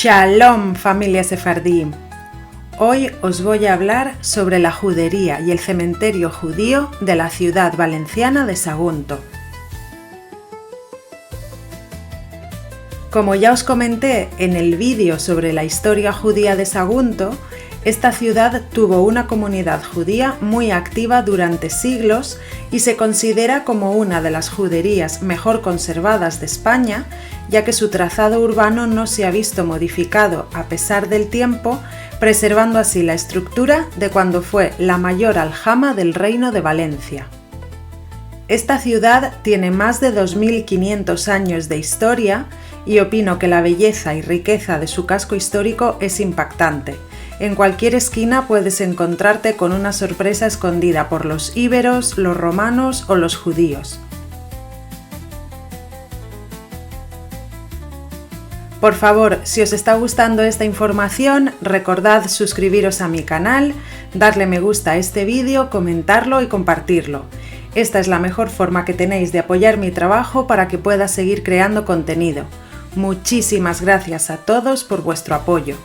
Shalom, familia sefardí. Hoy os voy a hablar sobre la judería y el cementerio judío de la ciudad valenciana de Sagunto. Como ya os comenté en el vídeo sobre la historia judía de Sagunto, esta ciudad tuvo una comunidad judía muy activa durante siglos y se considera como una de las juderías mejor conservadas de España, ya que su trazado urbano no se ha visto modificado a pesar del tiempo, preservando así la estructura de cuando fue la mayor aljama del Reino de Valencia. Esta ciudad tiene más de 2500 años de historia y opino que la belleza y riqueza de su casco histórico es impactante. En cualquier esquina puedes encontrarte con una sorpresa escondida por los íberos, los romanos o los judíos. Por favor, si os está gustando esta información, recordad suscribiros a mi canal, darle me gusta a este vídeo, comentarlo y compartirlo. Esta es la mejor forma que tenéis de apoyar mi trabajo para que pueda seguir creando contenido. Muchísimas gracias a todos por vuestro apoyo.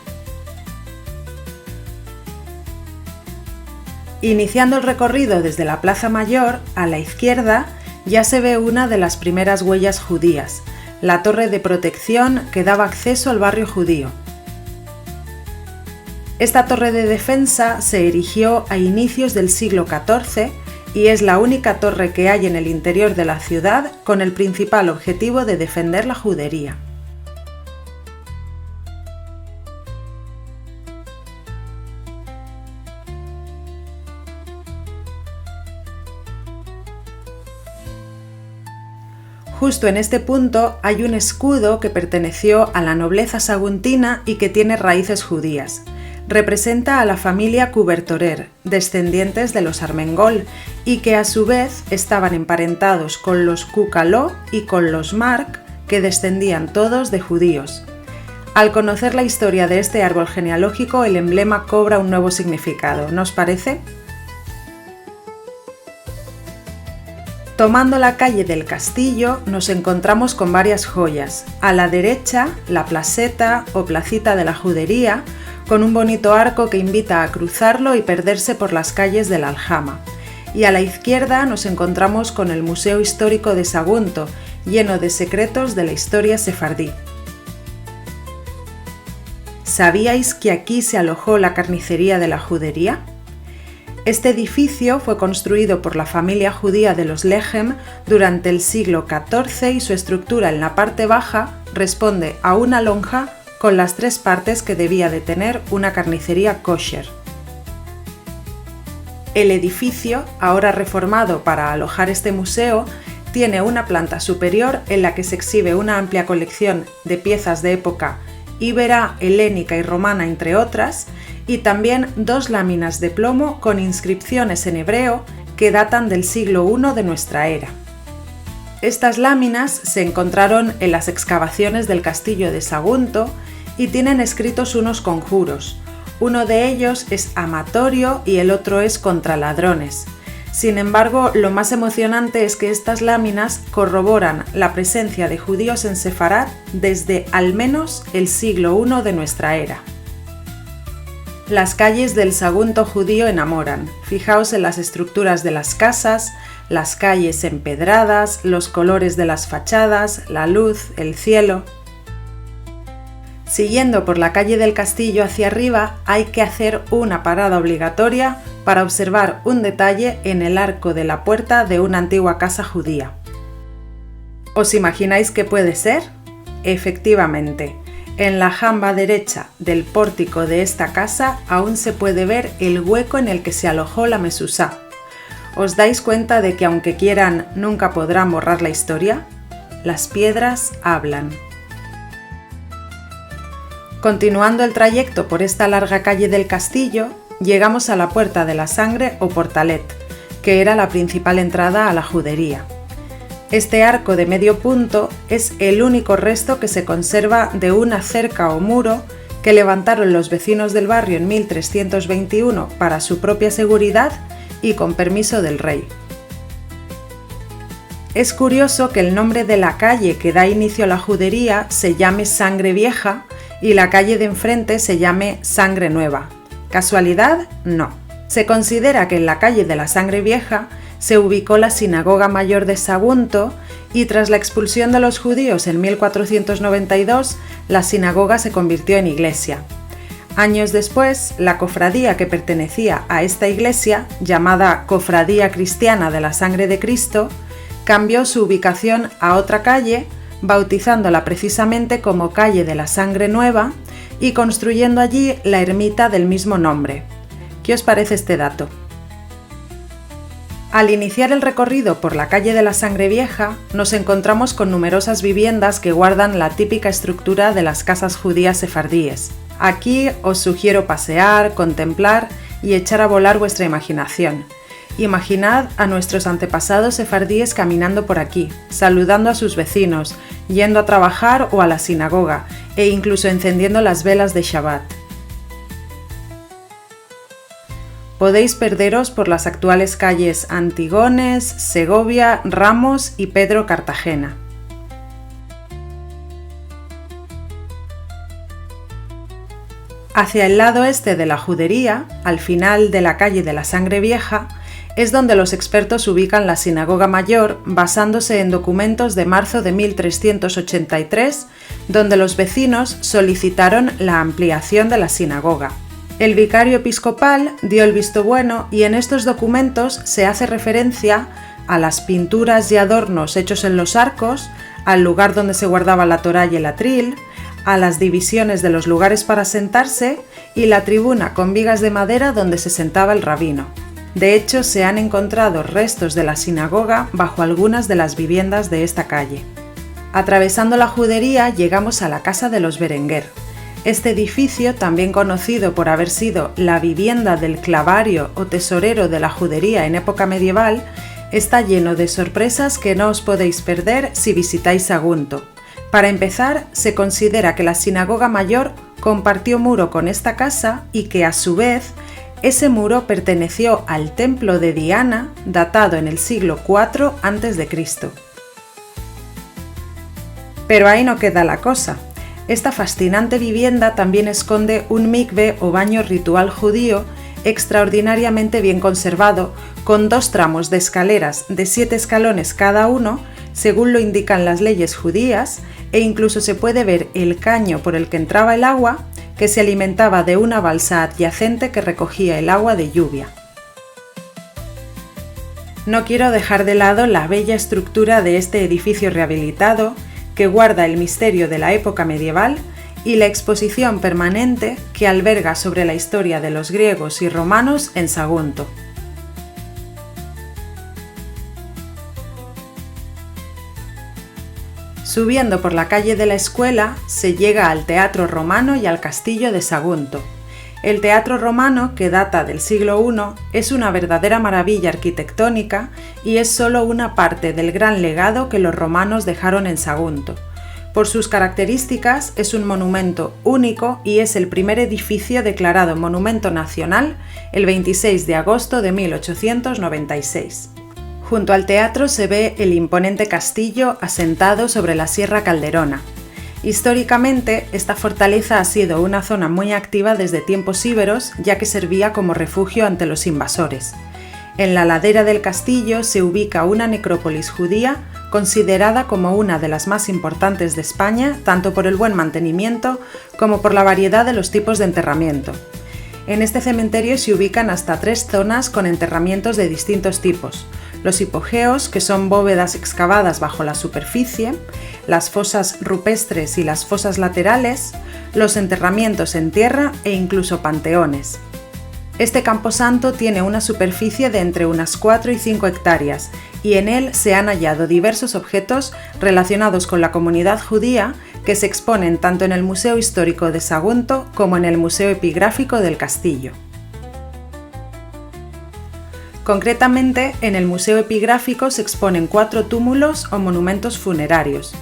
Iniciando el recorrido desde la Plaza Mayor, a la izquierda ya se ve una de las primeras huellas judías, la torre de protección que daba acceso al barrio judío. Esta torre de defensa se erigió a inicios del siglo XIV y es la única torre que hay en el interior de la ciudad con el principal objetivo de defender la judería. Justo en este punto hay un escudo que perteneció a la nobleza saguntina y que tiene raíces judías. Representa a la familia Coubertorer, descendientes de los Armengol, y que a su vez estaban emparentados con los Cucaló y con los Marc, que descendían todos de judíos. Al conocer la historia de este árbol genealógico, el emblema cobra un nuevo significado, ¿no os parece? Tomando la calle del Castillo nos encontramos con varias joyas. A la derecha, la placeta o placita de la judería, con un bonito arco que invita a cruzarlo y perderse por las calles de la aljama. Y a la izquierda nos encontramos con el Museo Histórico de Sagunto, lleno de secretos de la historia sefardí. ¿Sabíais que aquí se alojó la carnicería de la judería? Este edificio fue construido por la familia judía de los Lechem durante el siglo XIV y su estructura en la parte baja responde a una lonja con las tres partes que debía de tener una carnicería kosher. El edificio, ahora reformado para alojar este museo, tiene una planta superior en la que se exhibe una amplia colección de piezas de época íbera, helénica y romana, entre otras, y también dos láminas de plomo con inscripciones en hebreo que datan del siglo I de nuestra era. Estas láminas se encontraron en las excavaciones del castillo de Sagunto y tienen escritos unos conjuros. Uno de ellos es amatorio y el otro es contra ladrones. Sin embargo, lo más emocionante es que estas láminas corroboran la presencia de judíos en Sefarad desde al menos el siglo I de nuestra era. Las calles del Sagunto judío enamoran. Fijaos en las estructuras de las casas, las calles empedradas, los colores de las fachadas, la luz, el cielo. Siguiendo por la calle del Castillo hacia arriba, hay que hacer una parada obligatoria para observar un detalle en el arco de la puerta de una antigua casa judía. ¿Os imagináis qué puede ser? Efectivamente, En la jamba derecha del pórtico de esta casa aún se puede ver el hueco en el que se alojó la Mesusá. ¿Os dais cuenta de que aunque quieran nunca podrán borrar la historia? Las piedras hablan. Continuando el trayecto por esta larga calle del castillo, llegamos a la Puerta de la Sangre o Portalet, que era la principal entrada a la judería. Este arco de medio punto es el único resto que se conserva de una cerca o muro que levantaron los vecinos del barrio en 1321 para su propia seguridad y con permiso del rey. Es curioso que el nombre de la calle que da inicio a la judería se llame Sangre Vieja y la calle de enfrente se llame Sangre Nueva. ¿Casualidad? No. Se considera que en la calle de la Sangre Vieja se ubicó la Sinagoga Mayor de Sagunto y tras la expulsión de los judíos en 1492, la sinagoga se convirtió en iglesia. Años después, la cofradía que pertenecía a esta iglesia, llamada Cofradía Cristiana de la Sangre de Cristo, cambió su ubicación a otra calle, bautizándola precisamente como Calle de la Sangre Nueva y construyendo allí la ermita del mismo nombre. ¿Qué os parece este dato? Al iniciar el recorrido por la calle de la Sangre Vieja, nos encontramos con numerosas viviendas que guardan la típica estructura de las casas judías sefardíes. Aquí os sugiero pasear, contemplar y echar a volar vuestra imaginación. Imaginad a nuestros antepasados sefardíes caminando por aquí, saludando a sus vecinos, yendo a trabajar o a la sinagoga, e incluso encendiendo las velas de Shabbat. Podéis perderos por las actuales calles Antigones, Segovia, Ramos y Pedro Cartagena. Hacia el lado este de la judería, al final de la calle de la Sangre Vieja, es donde los expertos ubican la Sinagoga Mayor basándose en documentos de marzo de 1383, donde los vecinos solicitaron la ampliación de la sinagoga. El vicario episcopal dio el visto bueno y en estos documentos se hace referencia a las pinturas y adornos hechos en los arcos, al lugar donde se guardaba la Torá y el atril, a las divisiones de los lugares para sentarse y la tribuna con vigas de madera donde se sentaba el rabino. De hecho, se han encontrado restos de la sinagoga bajo algunas de las viviendas de esta calle. Atravesando la judería llegamos a la Casa de los Berenguer. Este edificio, también conocido por haber sido la vivienda del clavario o tesorero de la judería en época medieval, está lleno de sorpresas que no os podéis perder si visitáis Sagunto. Para empezar, se considera que la Sinagoga Mayor compartió muro con esta casa y que, a su vez, ese muro perteneció al templo de Diana, datado en el siglo IV a.C. Pero ahí no queda la cosa. Esta fascinante vivienda también esconde un mikve o baño ritual judío extraordinariamente bien conservado, con 2 tramos de escaleras de 7 escalones cada uno, según lo indican las leyes judías, e incluso se puede ver el caño por el que entraba el agua, que se alimentaba de una balsa adyacente que recogía el agua de lluvia. No quiero dejar de lado la bella estructura de este edificio rehabilitado, que guarda el misterio de la época medieval, y la exposición permanente que alberga sobre la historia de los griegos y romanos en Sagunto. Subiendo por la calle de la Escuela, se llega al Teatro Romano y al Castillo de Sagunto. El Teatro Romano, que data del siglo I, es una verdadera maravilla arquitectónica y es solo una parte del gran legado que los romanos dejaron en Sagunto. Por sus características, es un monumento único y es el primer edificio declarado Monumento Nacional el 26 de agosto de 1896. Junto al teatro se ve el imponente castillo asentado sobre la Sierra Calderona. Históricamente, esta fortaleza ha sido una zona muy activa desde tiempos íberos, ya que servía como refugio ante los invasores. En la ladera del castillo se ubica una necrópolis judía considerada como una de las más importantes de España, tanto por el buen mantenimiento como por la variedad de los tipos de enterramiento. En este cementerio se ubican hasta 3 zonas con enterramientos de distintos tipos: los hipogeos, que son bóvedas excavadas bajo la superficie, las fosas rupestres y las fosas laterales, los enterramientos en tierra e incluso panteones. Este camposanto tiene una superficie de entre unas 4 y 5 hectáreas y en él se han hallado diversos objetos relacionados con la comunidad judía que se exponen tanto en el Museo Histórico de Sagunto como en el Museo Epigráfico del Castillo. Concretamente, en el Museo Epigráfico se exponen 4 túmulos o monumentos funerarios.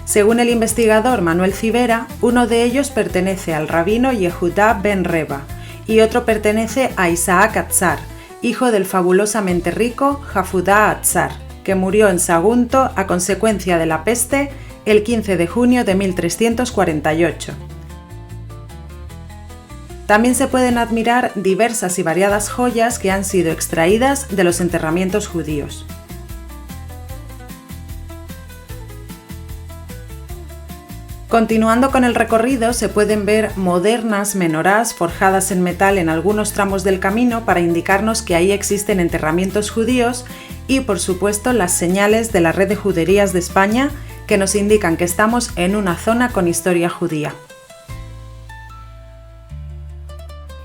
Según el investigador Manuel Civera, uno de ellos pertenece al rabino Yehudá ben Reba y otro pertenece a Isaac Atzar, hijo del fabulosamente rico Jafudá Atzar, que murió en Sagunto a consecuencia de la peste el 15 de junio de 1348. También se pueden admirar diversas y variadas joyas que han sido extraídas de los enterramientos judíos. Continuando con el recorrido, se pueden ver modernas menorás forjadas en metal en algunos tramos del camino para indicarnos que ahí existen enterramientos judíos y, por supuesto, las señales de la Red de Juderías de España que nos indican que estamos en una zona con historia judía.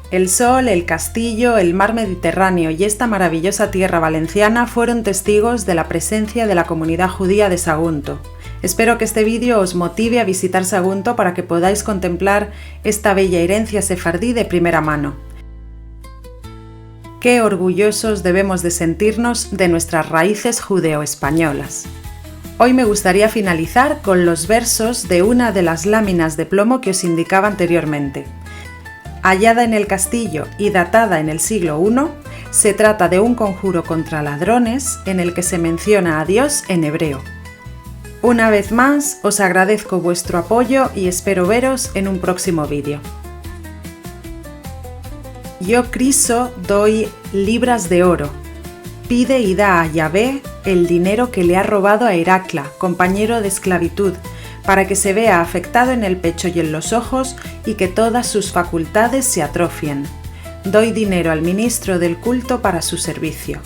El sol, el castillo, el mar Mediterráneo y esta maravillosa tierra valenciana fueron testigos de la presencia de la comunidad judía de Sagunto. Espero que este vídeo os motive a visitar Sagunto para que podáis contemplar esta bella herencia sefardí de primera mano. Qué orgullosos debemos de sentirnos de nuestras raíces judeo-españolas. Hoy me gustaría finalizar con los versos de una de las láminas de plomo que os indicaba anteriormente. Hallada en el castillo y datada en el siglo I, se trata de un conjuro contra ladrones en el que se menciona a Dios en hebreo. Una vez más, os agradezco vuestro apoyo y espero veros en un próximo vídeo. Yo, Criso, doy libras de oro. Pide y da a Yahvé el dinero que le ha robado a Heracla, compañero de esclavitud, para que se vea afectado en el pecho y en los ojos y que todas sus facultades se atrofien. Doy dinero al ministro del culto para su servicio.